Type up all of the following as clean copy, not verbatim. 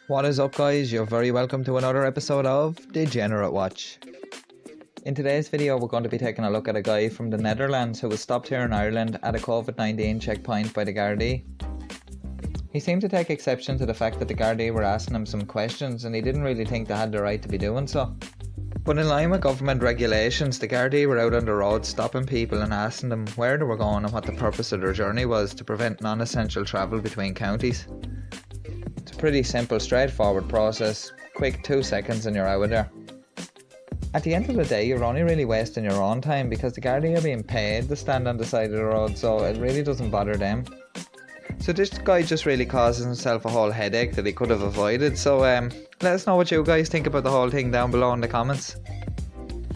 What is up, guys? You're very welcome to another episode of Degenerate Watch. In today's video we're going to be taking a look at a guy from the Netherlands who was stopped here in Ireland at a COVID-19 checkpoint by the Gardai. He seemed to take exception to the fact that the Gardai were asking him some questions and he didn't really think they had the right to be doing so. But in line with government regulations, the Gardai were out on the road stopping people and asking them where they were going and what the purpose of their journey was to prevent non-essential travel between counties. It's a pretty simple, straightforward process. Quick 2 seconds and you're out of there. At the end of the day, you're only really wasting your own time because the Gardai are being paid to stand on the side of the road, so it really doesn't bother them. So this guy just really causes himself a whole headache that he could have avoided. So let us know what you guys think about the whole thing down below in the comments.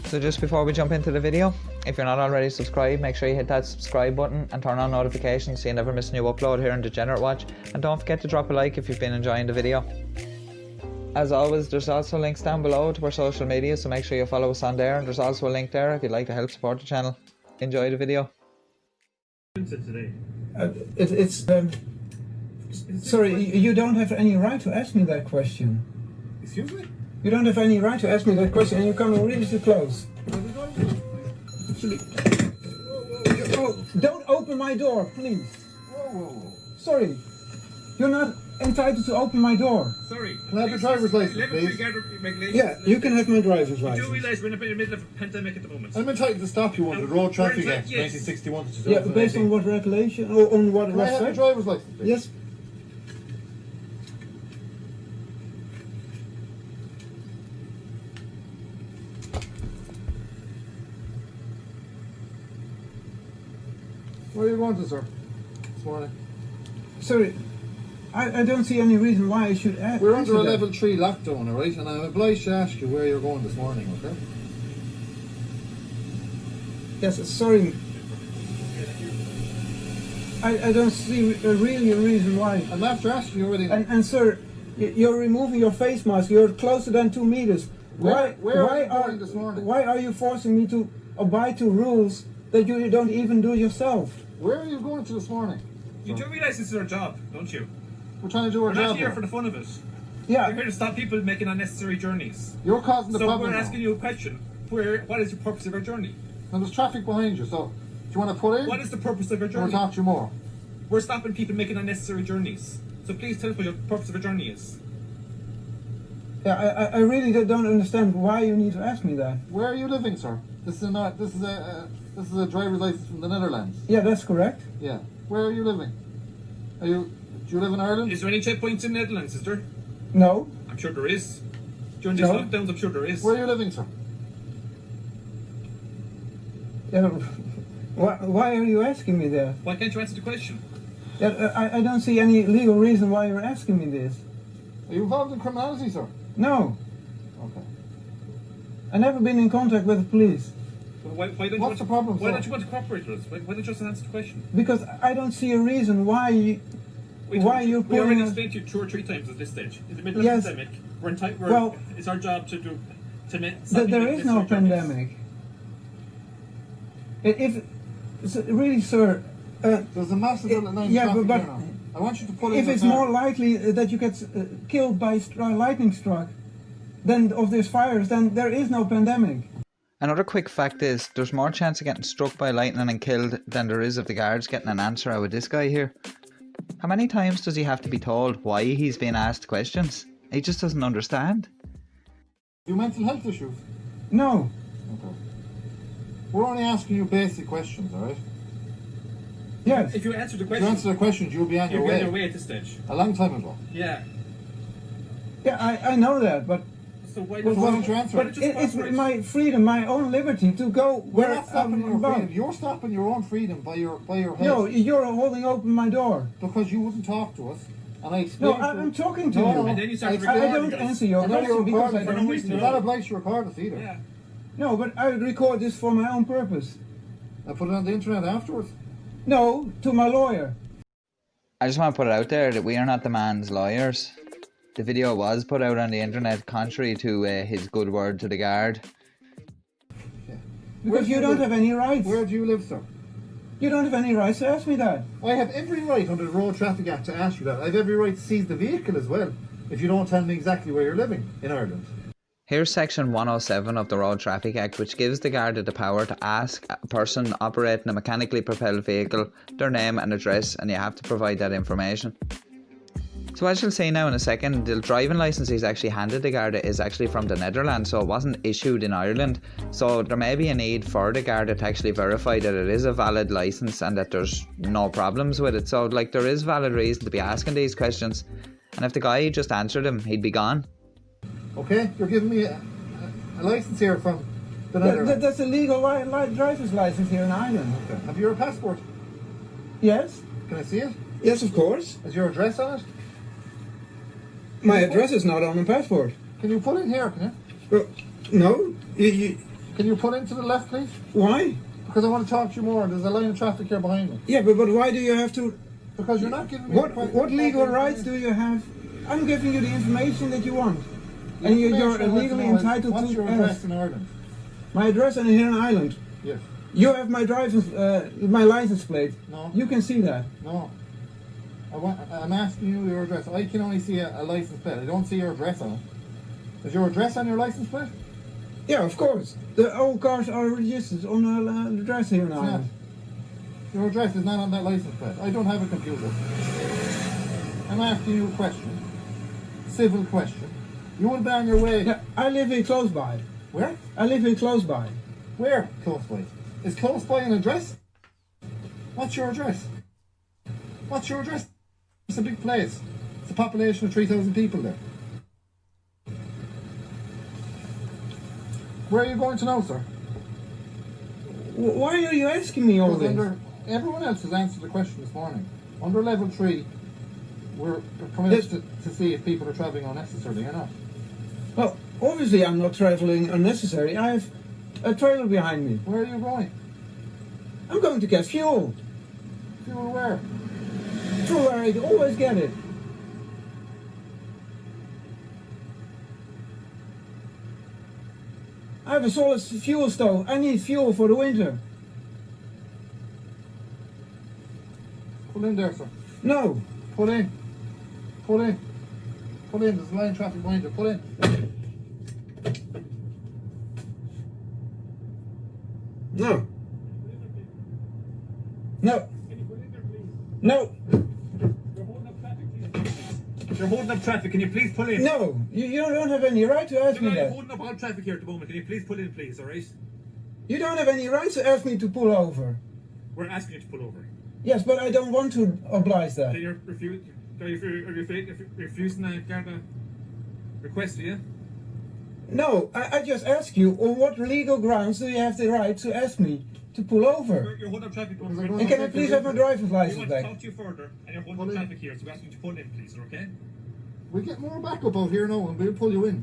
So just before we jump into the video, if you're not already subscribed, make sure you hit that subscribe button and turn on notifications so you never miss a new upload here on Degenerate Watch. And don't forget to drop a like if you've been enjoying the video. As always, there's also links down below to our social media, so make sure you follow us on there, and there's also a link there if you'd like to help support the channel. Enjoy the video. Sorry, you don't have any right to ask me that question. Excuse me? You don't have any right to ask me that question, and you're coming really too close. Oh, don't open my door, please. Whoa. Sorry, you're not entitled to open my door. Sorry. Can I have your driver's license, please? Yeah, you can have my driver's You license. do realise we're in the middle of a pandemic at the moment? I'm entitled to stop you under the Road Traffic Act, Yes. 1961 to Yeah, 2018. based on what regulation, or on what Can I have your website? driver's license, please? Yes. Where are you going to, sir? This morning. Sorry, I don't see any reason why I should ask. We're under a level 3 lockdown, alright? And I'm obliged to ask you where you're going this morning, okay? Yes, sorry. I don't see really a reason why. I'm after asking you already. And sir, you're removing your face mask. You're closer than 2 meters. Where are you going this morning? Why are you forcing me to abide to rules that you don't even do yourself? Where are you going to this morning? You do realise this is our job, don't you? We're trying to do our We're job. not here here. for the fun of it. Yeah. We're here to stop people making unnecessary journeys. You're causing the So problem we're now. asking you a question. What is the purpose of our journey? And there's traffic behind you, so do you want to pull in? What is the purpose of our Or journey? talk to you more? We're stopping people making unnecessary journeys. So please tell us what your purpose of our journey is. Yeah, I really don't understand why you need to ask me that. Where are you living, sir? This is a driver's license from the Netherlands. Yeah, that's correct. Yeah. Where are you living? Do you live in Ireland? Is there any checkpoints in the Netherlands, is there? No. I'm sure there is. During these No. lockdowns, I'm sure there is. Where are you living, sir? Yeah, why are you asking me that? Why can't you answer the question? Yeah, I don't see any legal reason why you're asking me this. Are you involved in criminality, sir? No. Okay. I've never been in contact with the police. Well, why don't What's you the problem, Why sir? don't you want to cooperate with us? Why don't you just answer the question? Because I don't see a reason why you're We already putting. explained to you 2 or 3 times at this stage. In the middle of Yes. a pandemic, it's our job to do to make. There is no pandemic. If really, sir. There's a massive line yeah, traffic but here now. I want you to pull in if your it's car. more likely that you get killed by lightning struck than of these fires, then there is no pandemic. Another quick fact is, there's more chance of getting struck by lightning and killed than there is of the guards getting an answer out of this guy here. How many times does he have to be told why he's being asked questions? He just doesn't understand. You mental health issues? No. Okay. We're only asking you basic questions, alright? Yes. If you answer the If you question, answer the questions, you'll be on you'll your be on way. your way at this stage. A long time ago. Yeah. Yeah, I know that, but So why Well, why don't you answer why it? don't you just it's cooperate? my freedom, my own liberty to go We're where not stopping I'm your about. freedom. You're stopping your own freedom by your head. No, you're holding open my door. Because you wouldn't talk to us. And I No, explained to I'm talking to No, you. no. And then you start I recording don't us. answer your I know you're question because I recording don't for no need reason. You're to. not obliged to record us either. Yeah. No, but I record this for my own purpose. I put it on the internet afterwards. No, to my lawyer. I just want to put it out there that we are not the man's lawyers. The video was put out on the internet contrary to his good word to the guard. Because you don't have any rights. Where do you live, sir? You don't have any rights to ask me that. I have every right under the Road Traffic Act to ask you that. I have every right to seize the vehicle as well. if you don't tell me exactly where you're living in Ireland. Here's section 107 of the Road Traffic Act, which gives the Garda the power to ask a person operating a mechanically propelled vehicle their name and address, and you have to provide that information. So as you'll see now in a second, the driving licence he's actually handed the Garda is actually from the Netherlands, so it wasn't issued in Ireland. So there may be a need for the Garda to actually verify that it is a valid licence and that there's no problems with it. So like there is valid reason to be asking these questions. And if the guy just answered him, he'd be gone. Okay, you're giving me a licence here from the Netherlands. That's a legal driver's license here in Ireland. Okay. Have you your passport? Yes? Can I see it? Yes, of course. Is your address on it? My address is not on the passport. Can you pull in here, can you? Well, no. Can you pull in to the left, please? Why? Because I want to talk to you more. There's a line of traffic here behind me. Yeah, but why do you have to... Because you're not giving me... What legal rights do you have? I'm giving you the information that you want. And you're legally entitled to... What's your address in Ireland? My address is here in Ireland. Yes. You have my my license plate. No. You can see that. No. I'm asking you your address. I can only see a license plate. I don't see your address on it. Is your address on your license plate? Yeah, of course. The old cars are registered on the address here in It's Ireland. not. Your address is not on that license plate. I don't have a computer. I'm asking you a question. Civil question. You would be on your way. Yeah, I live here close by. Where? I live here close by. Where? Close by. Is close by an address? What's your address? What's your address? It's a big place. It's a population of 3,000 people there. Where are you going to now, sir? Why are you asking me all this? Everyone else has answered the question this morning. Under level 3, we're coming to see if people are travelling unnecessarily or not. Well, obviously I'm not travelling unnecessary. I have a trailer behind me. Where are you going? I'm going to get fuel. Fuel where? Fuel where I always get it. I have a solid fuel stove. I need fuel for the winter. Pull in there, sir. No. Pull in. Pull in. Pull in. There's a line of traffic behind you. Pull in. No. No. No. You're holding up traffic. Can you please pull in? No. You don't have any right to ask me You're that. holding up all traffic here at the moment. Can you please pull in, please? All right. You don't have any right to ask me to pull over. We're asking you to pull over. Yes, but I don't want to oblige that. Then you're refusing the Garda request, yeah? No, I just ask you, on what legal grounds do you have the right to ask me to pull over? You're holding up traffic. And can I please have my driver's We license want to back? talk to you further, and you're holding up traffic here, so we're asking you to pull in, please, okay? We get more backup out here now and we'll pull you in.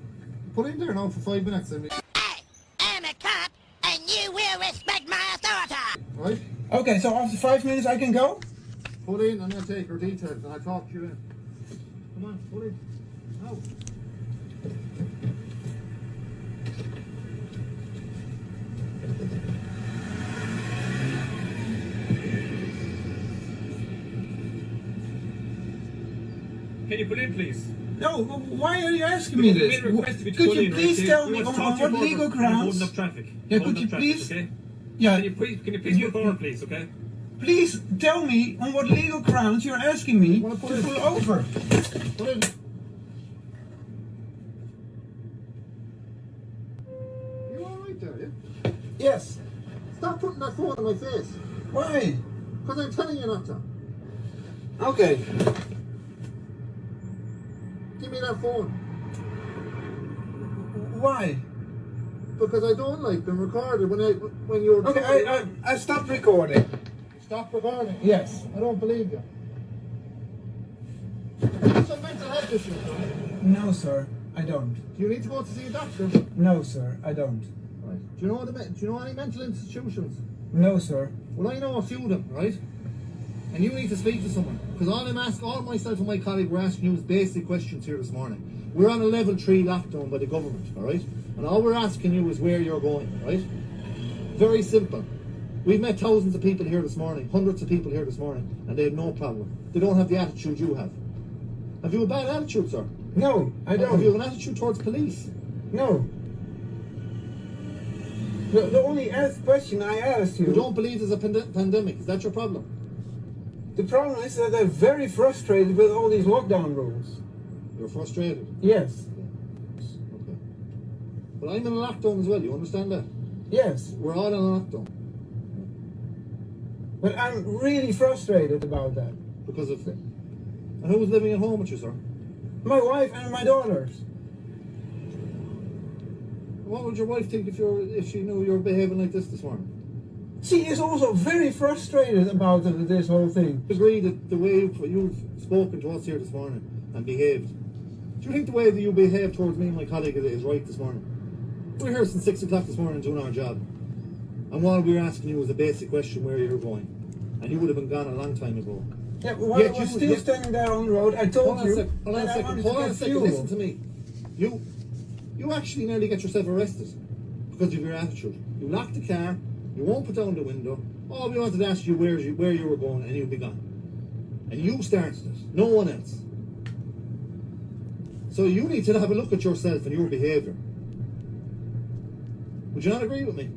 Pull in there now for 5 minutes. I am a cop, and you will respect my authority. Right? Okay, so after 5 minutes I can go? Pull in and I'll take your details and I'll talk to you in. Come on, pull in. Now. Can you pull in, please? No, why are you asking me this? We made a request to be Could pulled you in, please right? tell We me want to on talk to you what further, legal and you're grounds? holding up traffic. Yeah, Holding could you up traffic, please? Okay? Yeah, Can you please move forward, please, okay? please tell me on what legal grounds you're asking me to Wanna pull pull in? over. Pull in. You alright there, yeah? Yes. Stop putting that phone in my face. Why? Because I'm telling you not to. Okay. Give me that phone. Why? Because I don't like being recorded when you're... Okay, I stopped recording. Stop recording. Yes. I don't believe you. It's a mental health issue, right? No, sir, I don't. Do you need to go to see a doctor? No, sir, I don't. Right. Do you know any mental institutions? No, sir. Well, I know a few of them, right? And you need to speak to someone. Because all myself and my colleague were asking you is basic questions here this morning. We're on a level 3 lockdown by the government, alright? And all we're asking you is where you're going, right? Very simple. We've met thousands of people here this morning, hundreds of people here this morning, and they have no problem. They don't have the attitude you have. Have you a bad attitude, sir? No, I don't. Have you an attitude towards police? No. The only question I asked you... You don't believe there's a pandemic. Is that your problem? The problem is that they're very frustrated with all these lockdown rules. You're frustrated? Yes. Okay. But I'm in a lockdown as well, you understand that? Yes. We're all in a lockdown. But I'm really frustrated about that. Because of... And who was living at home with you, sir? My wife and my daughters. What would your wife think if she knew you were behaving like this morning? She is also very frustrated about this whole thing. I agree that the way you've spoken to us here this morning and behaved, do you think the way that you behaved towards me and my colleague is right this morning? We're here since 6 o'clock this morning doing our job. And while we were asking you was a basic question where you're going. And you would have been gone a long time ago. Yeah, but while I was still standing there on the road, I told you... Hold on a second, listen to me. You actually nearly get yourself arrested because of your attitude. You locked the car, you won't put down the window, all we wanted to ask you where you were going and you'd be gone. And you started it, no one else. So you need to have a look at yourself and your behaviour. Would you not agree with me?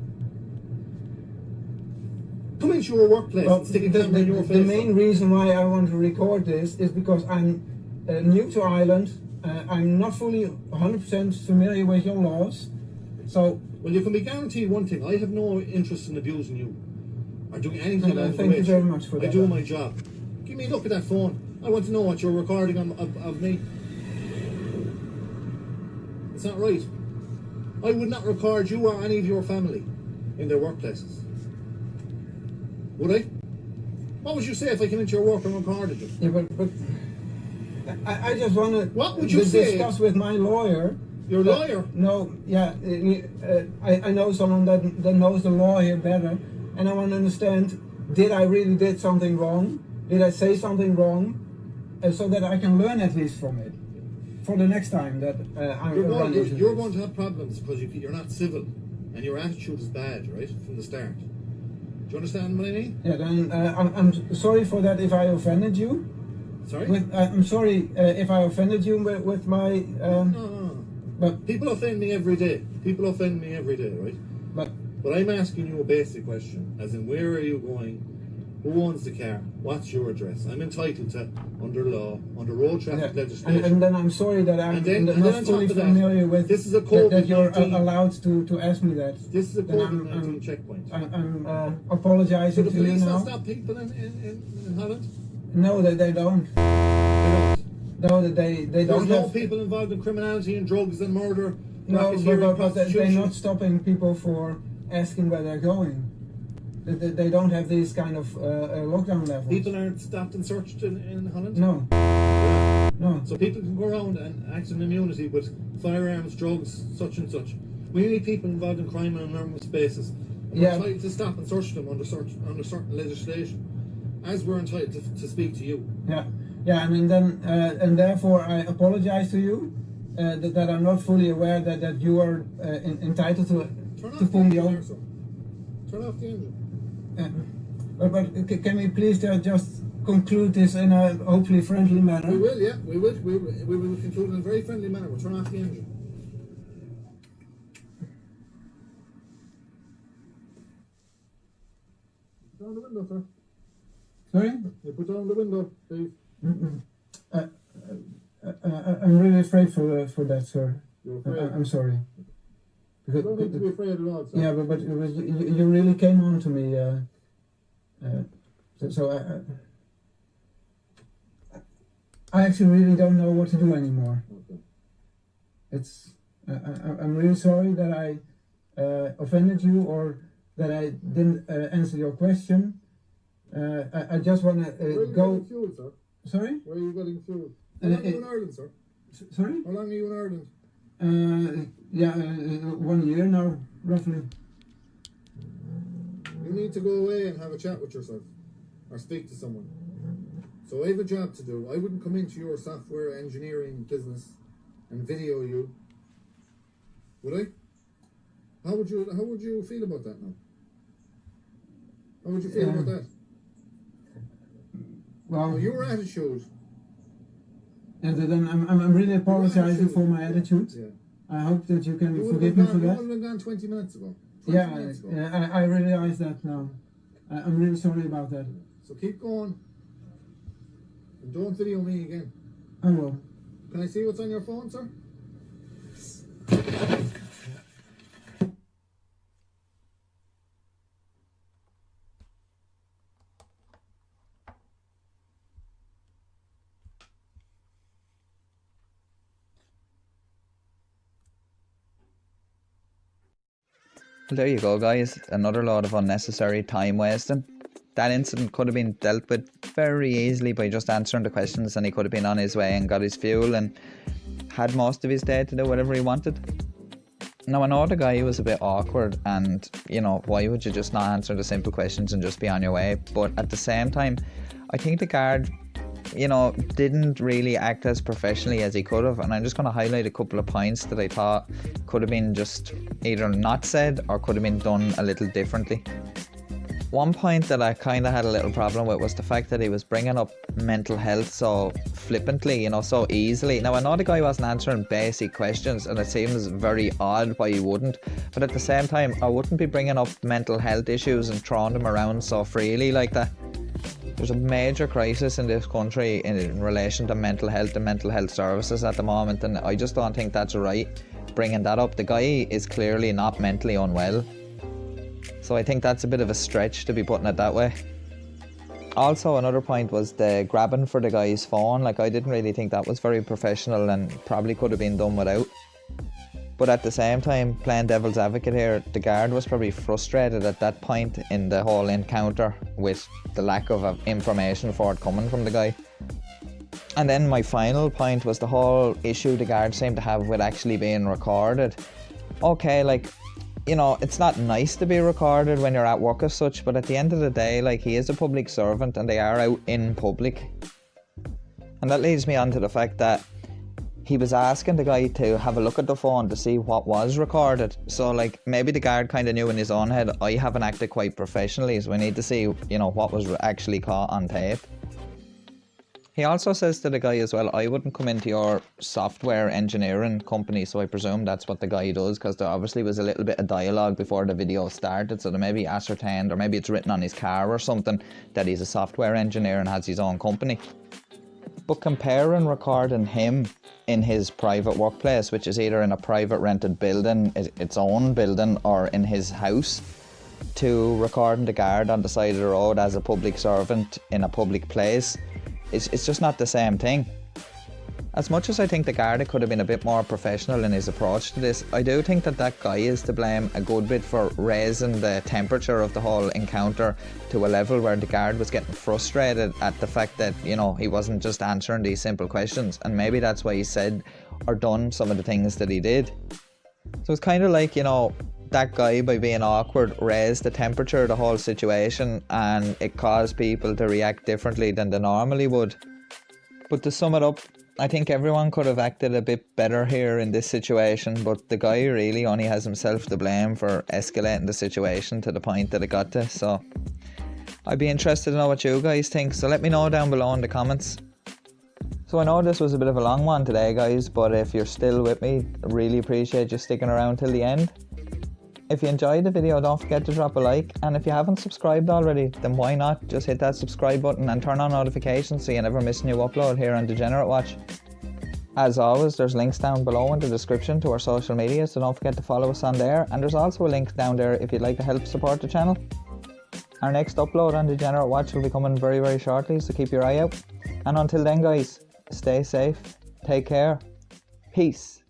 Come into your workplace and stick a camera in your face. The main reason why I want to record this is because I'm new to Ireland. I'm not fully 100% familiar with your laws. So, well, you can be guaranteed one thing. I have no interest in abusing you or doing anything out of the way. Thank you very much for that. I do my job. Give me a look at that phone. I want to know what you're recording of me. It's not right. I would not record you or any of your family in their workplaces. Would I? What would you say if I came into your work and recorded you? Yeah, but I just want to what would you say? Discuss with my lawyer. Your lawyer? No, yeah. I know someone that knows the law here better, and I want to understand, did I really did something wrong? Did I say something wrong? So that I can learn at least from it. For the next time that you're going to have problems because you're not civil and your attitude is bad, right, from the start. Do you understand what I mean? Yeah, then I'm sorry for that if I offended you. Sorry? I'm sorry if I offended you with my... No. But people offend me every day. People offend me every day, right? But I'm asking you a basic question, as in where are you going? Who owns the car? What's your address? I'm entitled to, under law, under road traffic legislation. And then I'm sorry that I'm not fully familiar with this is a COVID-19. That you're allowed to ask me that. This is a COVID-19 checkpoint. I'm apologizing to you now. Do the police not stop people in Holland? No, they don't. They don't. No, they don't. There's no people involved in criminality and drugs and murder. No, but they're not stopping people for asking where they're going. They don't have these kind of lockdown levels. People aren't stopped and searched in Holland? No. No. So people can go around and act in immunity with firearms, drugs, such and such. We need people involved in crime and enormous spaces. And we're entitled to stop and search them under certain legislation, as we're entitled to speak to you. Yeah, and therefore I apologize to you that I'm not fully aware that you are entitled to pull me over. Turn off the engine. But can we please just conclude this in a hopefully friendly manner? We will, yeah. We will conclude in a very friendly manner. We'll turn off the engine. Put down the window, sir. Sorry? You put down the window, please. I'm really afraid for that, sir. You're afraid? I'm sorry. You don't need to be afraid at all, sir. Yeah, but you really came on to me. So I actually really don't know what to do anymore. Okay. I'm really sorry that I offended you or that I didn't answer your question. I just want to go. Where are you getting fuel, sir? Sorry? Where are you getting fuel? How long are you in Ireland, sir? Sorry? How long are you in Ireland? 1 year now, roughly. You need to go away and have a chat with yourself or speak to someone. So I have a job to do. I wouldn't come into your software engineering business and video you. Would I? How would you feel about that now? How would you feel about that? Well, your attitude And then I'm really apologizing for my attitude. Yeah. I hope that you can You forgive me for would that. have been gone 20 minutes ago. Yeah, I realize that now. I'm really sorry about that. So keep going. And don't video me again. I will. Can I see what's on your phone, sir? Well, there you go, guys. Another load of unnecessary time wasting. That incident could have been dealt with very easily by just answering the questions, and he could have been on his way and got his fuel and had most of his day to do whatever he wanted. Now, I know the guy was a bit awkward, and, you know, why would you just not answer the simple questions and just be on your way? But at the same time, I think the guard, you know, didn't really act as professionally as he could have, and I'm just going to highlight a couple of points that I thought could have been just either not said or could have been done a little differently. One point that I kind of had a little problem with was the fact that he was bringing up mental health so flippantly, you know, so easily. Now, I know the guy wasn't answering basic questions, and it seems very odd why he wouldn't, but at the same time, I wouldn't be bringing up mental health issues and throwing them around so freely like that. There's a major crisis in this country in relation to mental health and mental health services at the moment, and I just don't think that's right, bringing that up. The guy is clearly not mentally unwell, so I think that's a bit of a stretch to be putting it that way. Also, another point was the grabbing for the guy's phone. Like, I didn't really think that was very professional and probably could have been done without. But at the same time, playing devil's advocate here, the guard was probably frustrated at that point in the whole encounter with the lack of information forthcoming from the guy. And then my final point was the whole issue the guard seemed to have with actually being recorded. Okay, like, you know, it's not nice to be recorded when you're at work as such, but at the end of the day, like, he is a public servant and they are out in public. And that leads me on to the fact that he was asking the guy to have a look at the phone to see what was recorded. So, like, maybe the guard kind of knew in his own head, I haven't acted quite professionally, so we need to see, you know, what was actually caught on tape. He also says to the guy as well, I wouldn't come into your software engineering company, so I presume that's what the guy does, because there obviously was a little bit of dialogue before the video started, so they maybe ascertained, or maybe it's written on his car or something, that he's a software engineer and has his own company. But comparing recording him in his private workplace, which is either in a private rented building, its own building, or in his house, to recording the guard on the side of the road as a public servant in a public place, it's just not the same thing. As much as I think the Garda could have been a bit more professional in his approach to this, I do think that guy is to blame a good bit for raising the temperature of the whole encounter to a level where the guard was getting frustrated at the fact that, you know, he wasn't just answering these simple questions, and maybe that's why he said or done some of the things that he did. So it's kind of like, you know, that guy, by being awkward, raised the temperature of the whole situation, and it caused people to react differently than they normally would. But to sum it up, I think everyone could have acted a bit better here in this situation, but the guy really only has himself to blame for escalating the situation to the point that it got to. So I'd be interested to know what you guys think, so let me know down below in the comments. So I know this was a bit of a long one today, guys, but if you're still with me, I really appreciate you sticking around till the end. If you enjoyed the video, don't forget to drop a like, and if you haven't subscribed already, then why not just hit that subscribe button and turn on notifications so you never miss a new upload here on Degenerate Watch. As always, there's links down below in the description to our social media, so don't forget to follow us on there, and there's also a link down there if you'd like to help support the channel. Our next upload on Degenerate Watch will be coming very, very shortly, so keep your eye out. And until then, guys, stay safe, take care, peace.